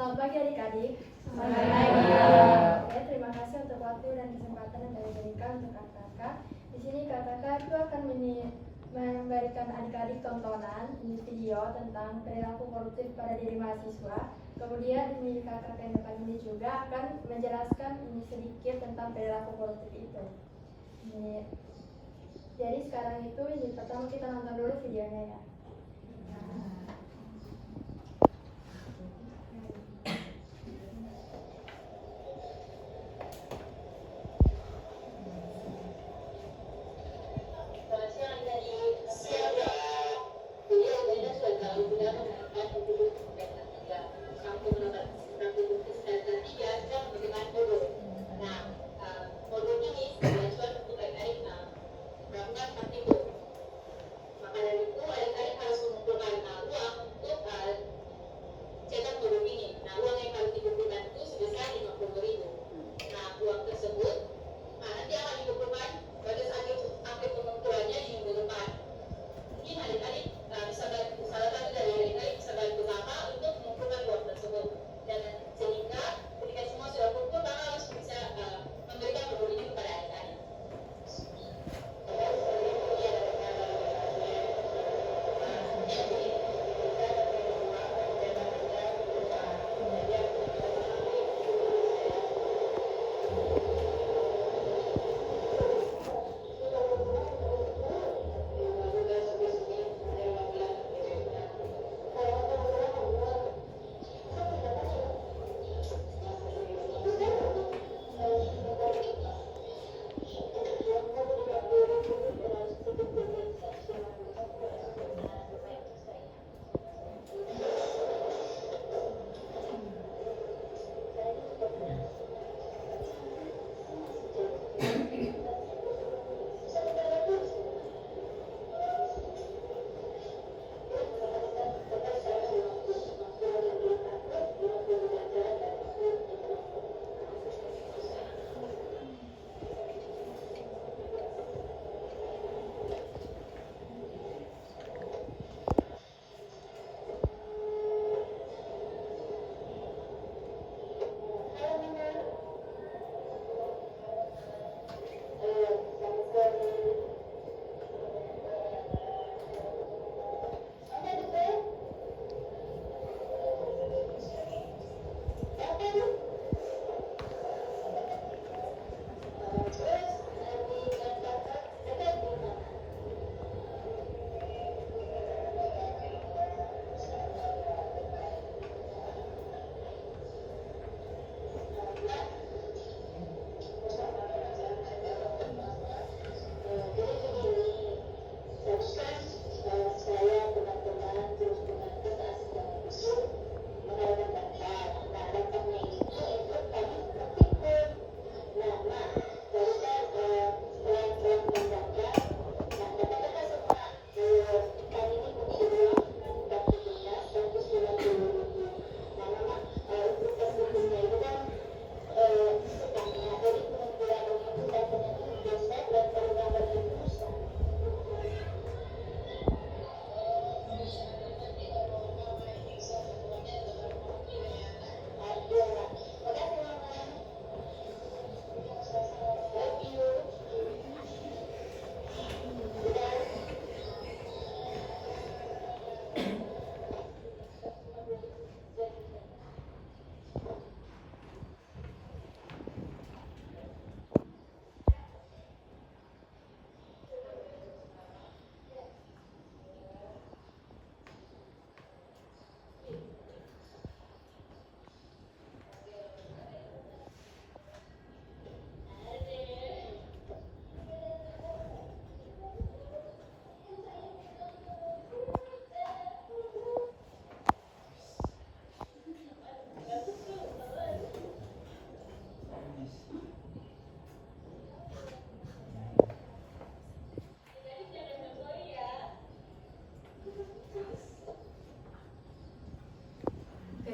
Selamat pagi adik-adik. Selamat pagi. Oke, terima kasih untuk waktu dan kesempatan yang diberikan untuk kakak-kakak. Di sini kakak-kakak itu akan memberikan adik-adik tontonan ini video tentang perilaku koruptif pada diri mahasiswa. Kemudian ini kakak yang depan ini juga akan menjelaskan ini sedikit tentang perilaku koruptif itu. Jadi sekarang itu ini pertama kita nonton dulu videonya ya.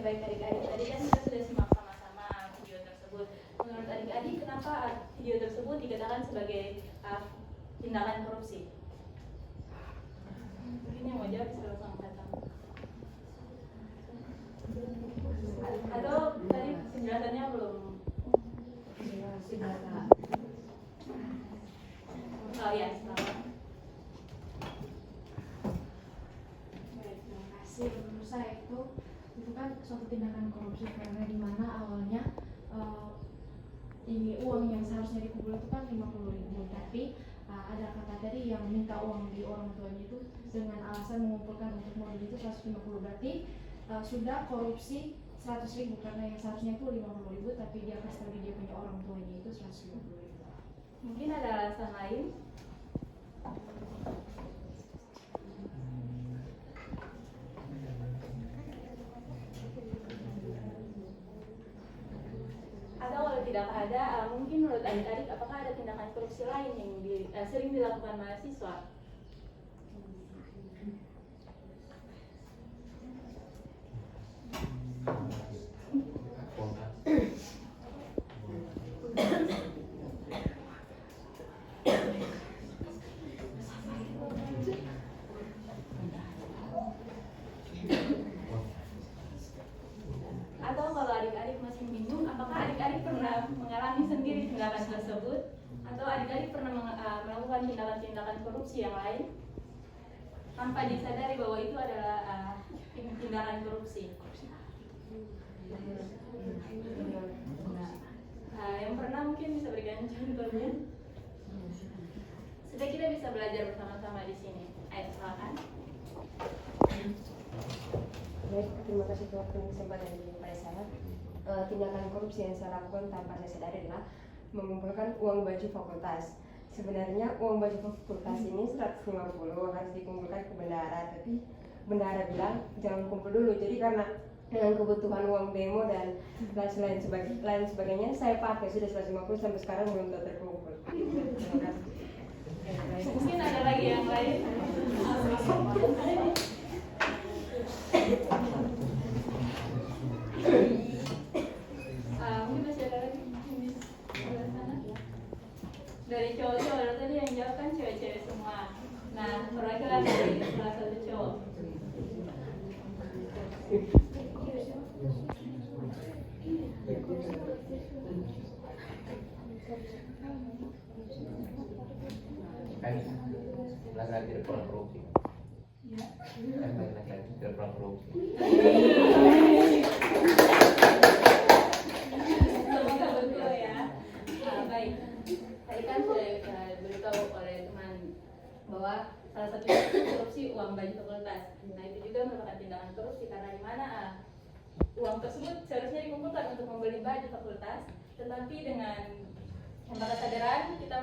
Baik adik-adik, tadi kan kita sudah simak sama-sama video tersebut. Menurut adik-adik, kenapa video tersebut dikatakan sebagai tindakan korupsi? Mungkin yang mau jawab bisa langsung angkat tangan. Atau tadi penjelasannya belum? Oh ya, selamat. Baik, terima kasih. Menurut saya itu kan suatu tindakan korupsi karena di mana awalnya ini uang yang seharusnya dikumpul itu kan 50.000, tapi ada kata tadi yang minta uang di orang tuanya itu dengan alasan mengumpulkan untuk modal itu 150, berarti sudah korupsi 100.000 karena yang seharusnya itu 50.000 tapi dia kasih lagi dia punya orang tuanya itu 150.000. Mungkin ada alasan lain? Atau kalau tidak ada, mungkin menurut adik-adik apakah ada tindakan korupsi lain yang sering dilakukan mahasiswa? Atau kalau adik-adik masih bingung, apakah adik-adik pernah mengalami sendiri tindakan tersebut? Atau adik-adik pernah melakukan tindakan-tindakan korupsi yang lain tanpa disadari bahwa itu adalah tindakan korupsi? Yang pernah mungkin bisa berikan contohnya. Supaya kita bisa belajar bersama-sama di sini. Ayo, silakan. Baik, terima kasih untuk waktu dan kesempatan yang diberikan kepada saya. Tindakan korupsi yang saya lakukan tanpa saya sadari adalah mengumpulkan uang baju fakultas. Sebenarnya uang baju fakultas ini 150 harus dikumpulkan ke bendahara, tapi bendahara bilang jangan kumpul dulu. Jadi karena dengan kebutuhan uang demo dan lain sebagainya, saya pakai sudah 150 sampai sekarang belum terkumpul. Terima kasih. Mungkin ada lagi yang lain. Mungkin masih ada lagi di sebelah sana. Dari cowok-cowok tadi yang jawab kan cewek-cewek semua. Nah, perwakilan dari salah satu cowok. Kan laki-laki tidak pernah korupsi. Ya. Kan laki-laki tidak pernah korupsi. Semoga betul ya. Baik. Tadi kan sudah diberitahu oleh teman bahwa salah satu korupsi uang baju fakultas. Nah, itu juga merupakan tindakan korupsi karena di mana uang tersebut seharusnya dikumpulkan untuk membeli baju fakultas, tetapi dengan tanpa kesadaran kita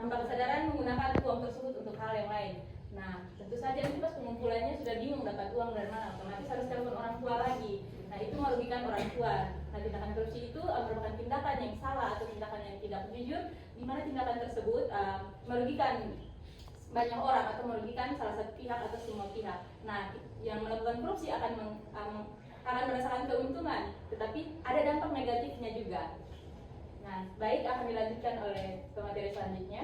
tanpa kesadaran menggunakan uang tersebut untuk hal yang lain. Nah, tentu saja nanti pas pengumpulannya sudah bingung dapat uang dari mana, otomatis harus telepon orang tua lagi. Nah, itu merugikan orang tua. Nah, tindakan korupsi itu merupakan tindakan yang salah atau tindakan yang tidak jujur, di mana tindakan tersebut merugikan banyak orang atau merugikan salah satu pihak atau semua pihak. Nah, yang melakukan korupsi akan merasakan keuntungan, tetapi ada dampak negatifnya juga. Nah, baik, akan dilanjutkan oleh pemateri selanjutnya.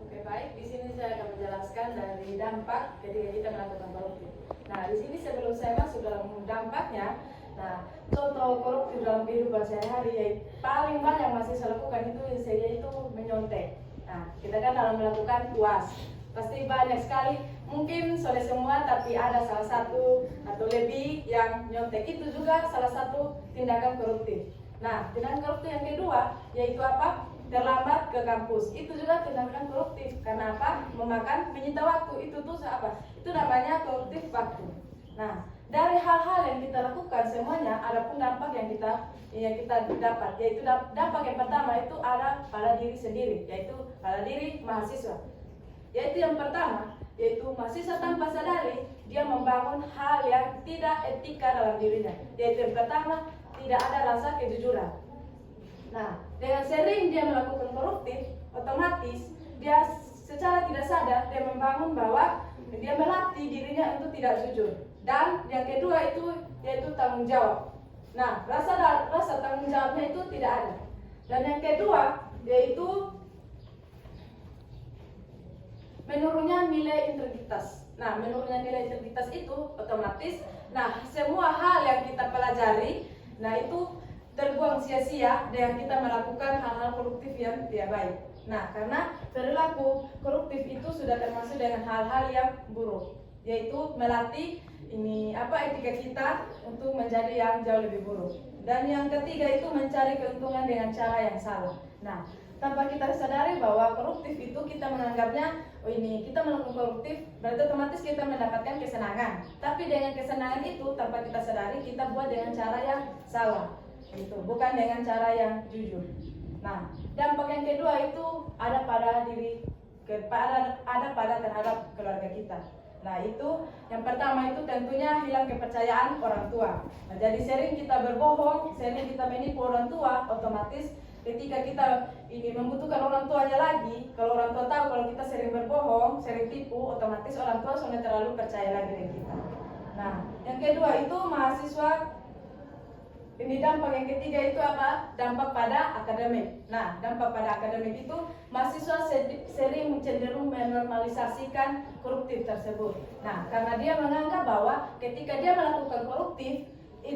Oke, baik. Di sini saya akan menjelaskan dari dampak ketika kita melakukan korupsi. Nah, di sini sebelum saya masuk dalam dampaknya, nah, contoh korupsi dalam kehidupan sehari-hari yang paling banyak masih saya lakukan itu yaitu menyontek. Nah, kita kan dalam melakukan UAS, pasti banyak sekali, mungkin sudah semua, tapi ada salah satu atau lebih yang nyontek. Itu juga salah satu tindakan koruptif. Nah, tindakan koruptif yang kedua yaitu apa? Terlambat ke kampus. Itu juga tindakan koruptif. Karena apa? Menyita waktu. Itu tuh apa? Itu namanya koruptif waktu. Nah, dari hal-hal yang kita lakukan semuanya ada pun dampak yang kita dapat. Yaitu dampak yang pertama itu ada pada diri sendiri, yaitu pada diri mahasiswa. Yaitu yang pertama, yaitu mahasiswa tanpa sadari dia membangun hal yang tidak etika dalam dirinya. Yaitu yang pertama, tidak ada rasa kejujuran. Nah, dengan sering dia melakukan koruptif, otomatis dia secara tidak sadar dia membangun bahwa dia melatih dirinya untuk tidak jujur. Dan yang kedua itu yaitu tanggung jawab. Nah, rasa tanggung jawabnya itu tidak ada. Dan yang kedua yaitu menurunnya nilai integritas. Nah, menurunnya nilai integritas itu otomatis, nah, semua hal yang kita pelajari pelajari, nah itu terbuang sia-sia dengan kita melakukan hal-hal koruptif yang tidak baik. Nah, karena perilaku koruptif itu sudah termasuk dengan hal-hal yang buruk, yaitu melatih etika kita untuk menjadi yang jauh lebih buruk. Dan yang ketiga itu mencari keuntungan dengan cara yang salah. Nah, tanpa kita sadari bahwa koruptif itu kita menganggapnya kita melakukan koruptif berarti otomatis kita mendapatkan kesenangan. Tapi dengan kesenangan itu tanpa kita sadari kita buat dengan cara yang salah. Itu bukan dengan cara yang jujur. Nah, dampak yang kedua itu ada pada terhadap keluarga kita. Nah, itu yang pertama itu tentunya hilang kepercayaan orang tua. Nah, jadi sering kita berbohong, sering kita menipu orang tua, otomatis ketika kita membutuhkan orang tuanya lagi, kalau orang tua tahu kalau kita sering berbohong, sering tipu, otomatis orang tua sudah terlalu percaya lagi dengan kita. Nah, yang kedua itu mahasiswa, dampak yang ketiga itu apa? Dampak pada akademik. Nah, dampak pada akademik itu mahasiswa sering cenderung menormalisasikan koruptif tersebut. Nah, karena dia menganggap bahwa ketika dia melakukan koruptif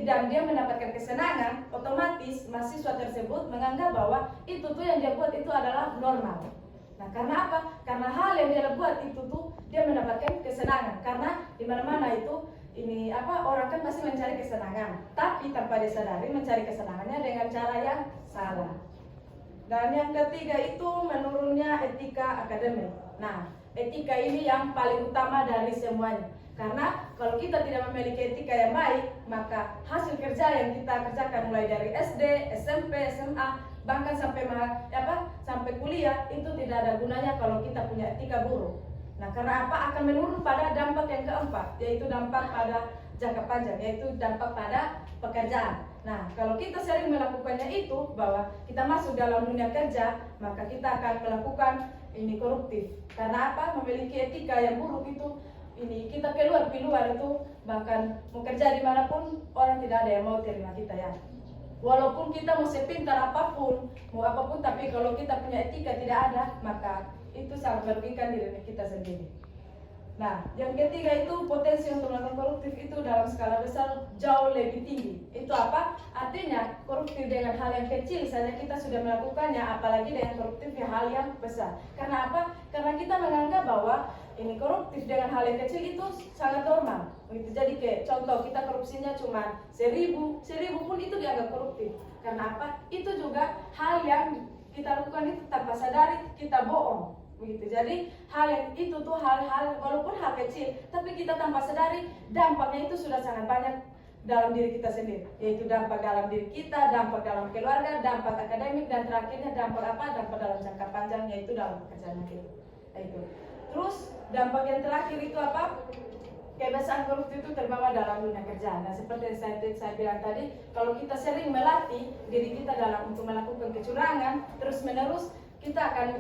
dan dia mendapatkan kesenangan, otomatis mahasiswa tersebut menganggap bahwa itu tuh yang dia buat itu adalah normal. Nah, karena apa? Karena hal yang dia buat itu tuh dia mendapatkan kesenangan. Karena di mana-mana itu orang kan pasti mencari kesenangan, tapi tanpa disadari mencari kesenangannya dengan cara yang salah. Dan yang ketiga itu menurunnya etika akademik. Nah, etika ini yang paling utama dari semuanya. Karena kalau kita tidak memiliki etika yang baik, maka hasil kerja yang kita kerjakan mulai dari SD, SMP, SMA, bahkan sampai kuliah itu tidak ada gunanya kalau kita punya etika buruk. Nah, karena apa? Akan menurun pada dampak yang keempat, yaitu dampak pada jangka panjang, yaitu dampak pada pekerjaan. Nah, kalau kita sering melakukannya itu, bahwa kita masuk dalam dunia kerja, maka kita akan melakukan koruptif. Karena apa? Memiliki etika yang buruk itu, kita keluar itu, bahkan mau kerja dimanapun, orang tidak ada yang mau terima kita ya. Walaupun kita mau sepintar apapun, mau apapun, tapi kalau kita punya etika tidak ada, maka itu sangat merugikan diri kita sendiri. Nah, yang ketiga itu potensi untuk melakukan koruptif itu dalam skala besar jauh lebih tinggi. Itu apa? Artinya koruptif dengan hal yang kecil saja kita sudah melakukannya, apalagi dengan koruptif hal yang besar. Karena apa? Karena kita menganggap bahwa koruptif dengan hal yang kecil itu sangat normal. Jadi kayak contoh kita korupsinya cuma 1.000 pun itu dianggap koruptif. Karena apa? Itu juga hal yang kita lakukan itu tanpa sadari kita bohong. Jadi hal yang itu tuh hal-hal walaupun hal kecil, tapi kita tanpa sadari dampaknya itu sudah sangat banyak dalam diri kita sendiri, yaitu dampak dalam diri kita, dampak dalam keluarga, dampak akademik, dan terakhirnya dampak dalam jangka panjang, yaitu dalam pekerjaan kita. Itu. Terus dampak yang terakhir itu apa? Kebiasaan koruptif itu terbawa dalam dunia kerja. Nah, seperti yang saya bilang tadi, kalau kita sering melatih diri kita dalam untuk melakukan kecurangan terus-menerus, kita akan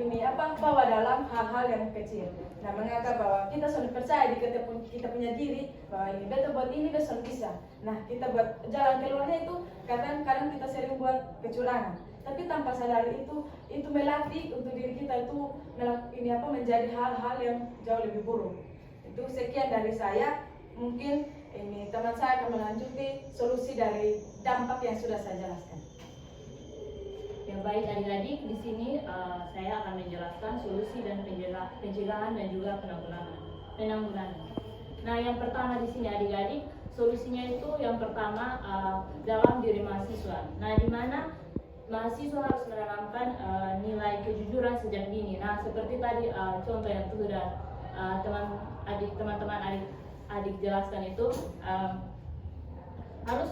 bawa dalam hal-hal yang kecil. Nah, menganggap bahwa kita sudah percaya di kita punya diri bahwa betul buat ini besok bisa. Nah, kita buat jalan keluarnya itu kadang-kadang kita sering buat kecurangan. Tapi tanpa sadari itu melatih untuk diri kita itu menjadi hal-hal yang jauh lebih buruk. Itu sekian dari saya. Mungkin teman saya akan melanjuti solusi dari dampak yang sudah saya jelaskan. Ya, baik adik-adik, di sini saya akan menjelaskan solusi dan pencegahan dan juga penanggulangan. Nah, yang pertama di sini adik-adik, solusinya itu yang pertama dalam diri mahasiswa. Nah, di mana mahasiswa harus menanamkan nilai kejujuran sejak dini. Nah, seperti tadi contoh yang sudah teman-teman adik jelaskan itu harus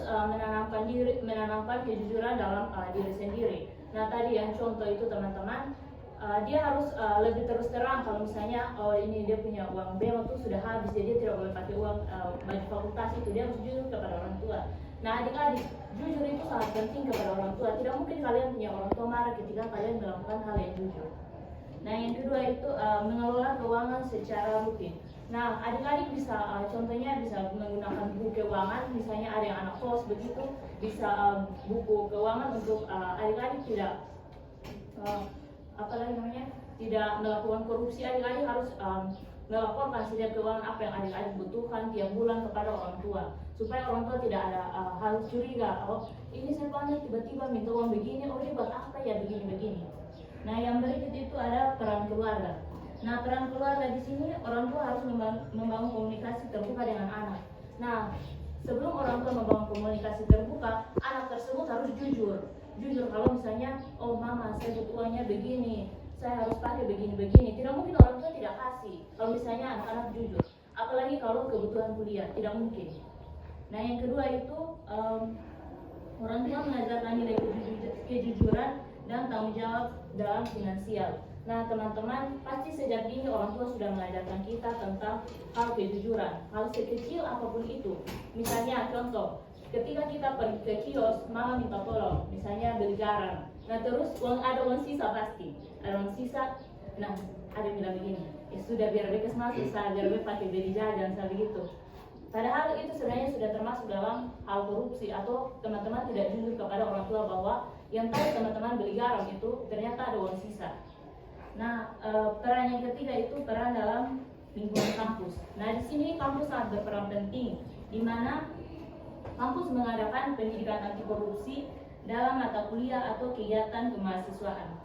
menanamkan kejujuran dalam diri sendiri. Nah, tadi yang contoh itu teman-teman, dia harus lebih terus terang kalau misalnya ini dia punya uang BEM itu sudah habis, jadi dia tidak boleh pakai uang baju fakultas itu, dia harus jujur kepada orang tua. Nah, adik-adik, jujur itu sangat penting kepada orang tua. Tidak mungkin kalian punya orang tua marah ketika kalian melakukan hal yang jujur. Nah, yang kedua itu mengelola keuangan secara rutin. Nah, adik-adik bisa contohnya bisa menggunakan buku keuangan, misalnya ada yang anak kos begitu, bisa buku keuangan untuk adik-adik tidak tidak melakukan korupsi. Adik-adik harus melaporkan setiap keuangan apa yang adik-adik butuhkan tiap bulan kepada orang tua, supaya orang tua tidak ada hal curiga, oh ini Silvana tiba-tiba minta uang begini, oh dia buat apa ya begini-begini. Nah yang berikut itu ada peran keluarga. Nah peran keluarga di sini orang tua harus membangun komunikasi terbuka dengan anak. Nah sebelum orang tua membangun komunikasi terbuka, anak tersebut harus jujur kalau misalnya, oh mama saya butuh uangnya begini, saya harus pakai begini-begini. Tidak mungkin orang tua tidak kasih kalau misalnya anak-anak jujur, apalagi kalau kebutuhan kuliah, tidak mungkin. Nah yang kedua itu orang tua mengajarkan nilai kejujuran dan tanggung jawab dalam finansial. Nah teman-teman, pasti sejak dini orang tua sudah mengajarkan kita tentang hal kejujuran, hal sekecil apapun itu. Misalnya contoh, ketika kita pergi ke kios, mama minta tolong, misalnya beli garam. Nah terus ada uang sisa pasti, ada uang sisa. Nah ada bilang begini, ya sudah biar bekas masuk, biar bekas pakai beli jajan, begitu. Padahal itu sebenarnya sudah termasuk dalam hal korupsi, atau teman-teman tidak jujur kepada orang tua bahwa yang tadi teman-teman beli garam itu ternyata ada uang sisa. Nah peran yang ketiga itu peran dalam lingkungan kampus. Nah di sini kampus sangat berperan penting, di mana kampus mengadakan pendidikan anti korupsi dalam mata kuliah atau kegiatan kemahasiswaan.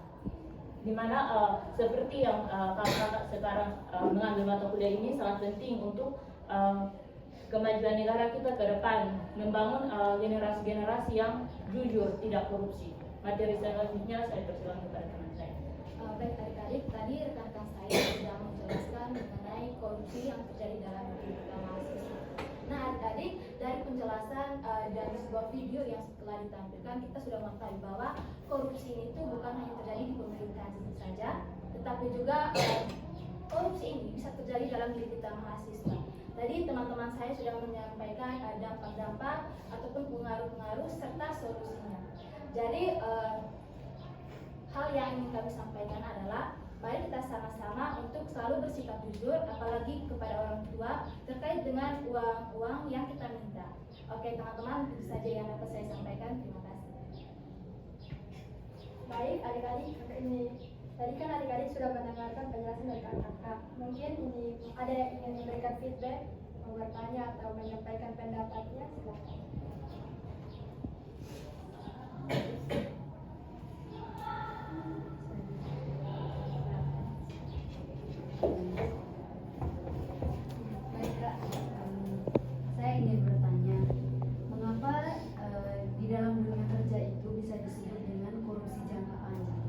Di mana seperti yang kakak sekarang mengambil mata kuliah ini sangat penting untuk kemajuan negara kita ke depan, membangun generasi-generasi yang jujur, tidak korupsi. Materi selanjutnya saya persilakan kepada teman saya. Baik adik-adik, tadi rekan-rekan saya sudah menjelaskan mengenai korupsi yang terjadi dalam kehidupan mahasiswa. Nah adik-adik, dari penjelasan dari sebuah video yang setelah ditampilkan, kita sudah mengetahui bahwa korupsi itu bukan hanya terjadi di pemerintahan saja, tetapi juga korupsi ini bisa terjadi dalam diri kita mahasiswa. Tadi teman-teman saya sudah menyampaikan dampak-dampak ataupun pengaruh-pengaruh serta solusinya. Jadi hal yang ingin kami sampaikan adalah mari kita sama-sama untuk selalu bersikap jujur, apalagi kepada orang tua terkait dengan uang-uang yang kita minta. Oke teman-teman, itu saja yang dapat saya sampaikan. Terima kasih. Baik adik-adik, ini tadi kan adik-adik sudah mendengarkan penjelasan dari kakak. Mungkin ini ada yang ingin memberikan feedback, mau bertanya atau menyampaikan pendapatnya, silakan. Baik Kak, saya ingin bertanya, mengapa di dalam dunia kerja itu bisa disebut dengan korupsi jangka panjang?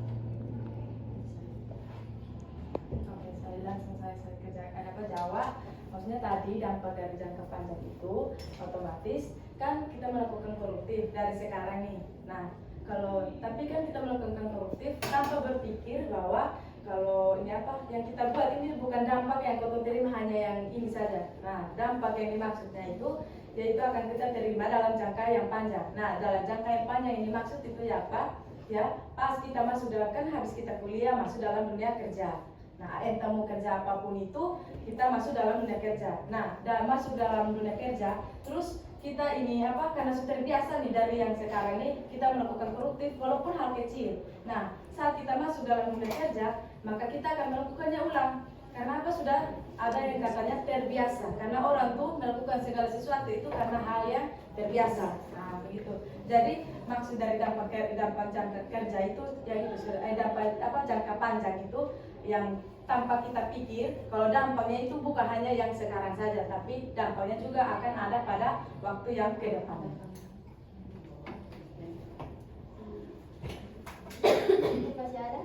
Oke, saya langsung saya kerjakan jawab. Maksudnya tadi dampak dari jangka panjang itu otomatis kan kita melakukan koruptif dari sekarang nih. Nah, tapi kan kita melakukan koruptif tanpa berpikir bahwa kalau ini apa yang kita buat ini bukan dampak yang kau terima hanya yang ini saja. Nah, dampak yang dimaksudnya itu yaitu akan kita terima dalam jangka yang panjang. Nah, dalam jangka yang panjang ini maksud itu ya apa? Ya, pas kita masuk dalam, kan habis kita kuliah masuk dalam dunia kerja. Nah, entah mau kerja apapun itu, kita masuk dalam dunia kerja. Nah, masuk dalam dunia kerja, terus kita ini apa? Karena sudah terbiasa nih dari yang sekarang ini kita melakukan koruptif walaupun hal kecil. Nah, saat kita masuk dalam dunia kerja, maka kita akan melakukannya ulang. Karena apa? Sudah ada yang katanya terbiasa. Karena orang tuh melakukan segala sesuatu itu karena hal yang terbiasa. Nah, begitu. Jadi maksud dari dampak jangka kerja itu yaitu dampak jangka panjang itu yang tanpa kita pikir, kalau dampaknya itu bukan hanya yang sekarang saja, tapi dampaknya juga akan ada pada waktu yang ke depan. Masih ada?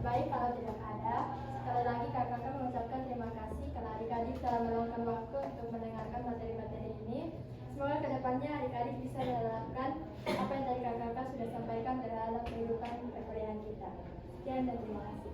Baik, kalau tidak ada, sekali lagi kakak mengucapkan terima kasih karena adik-adik telah meluangkan waktu untuk mendengarkan materi-materi ini. Semoga kedepannya adik-adik bisa menerapkan apa yang tadi kakak sudah sampaikan terhadap kehidupan perkuliahan kita. Sekian dan terima kasih.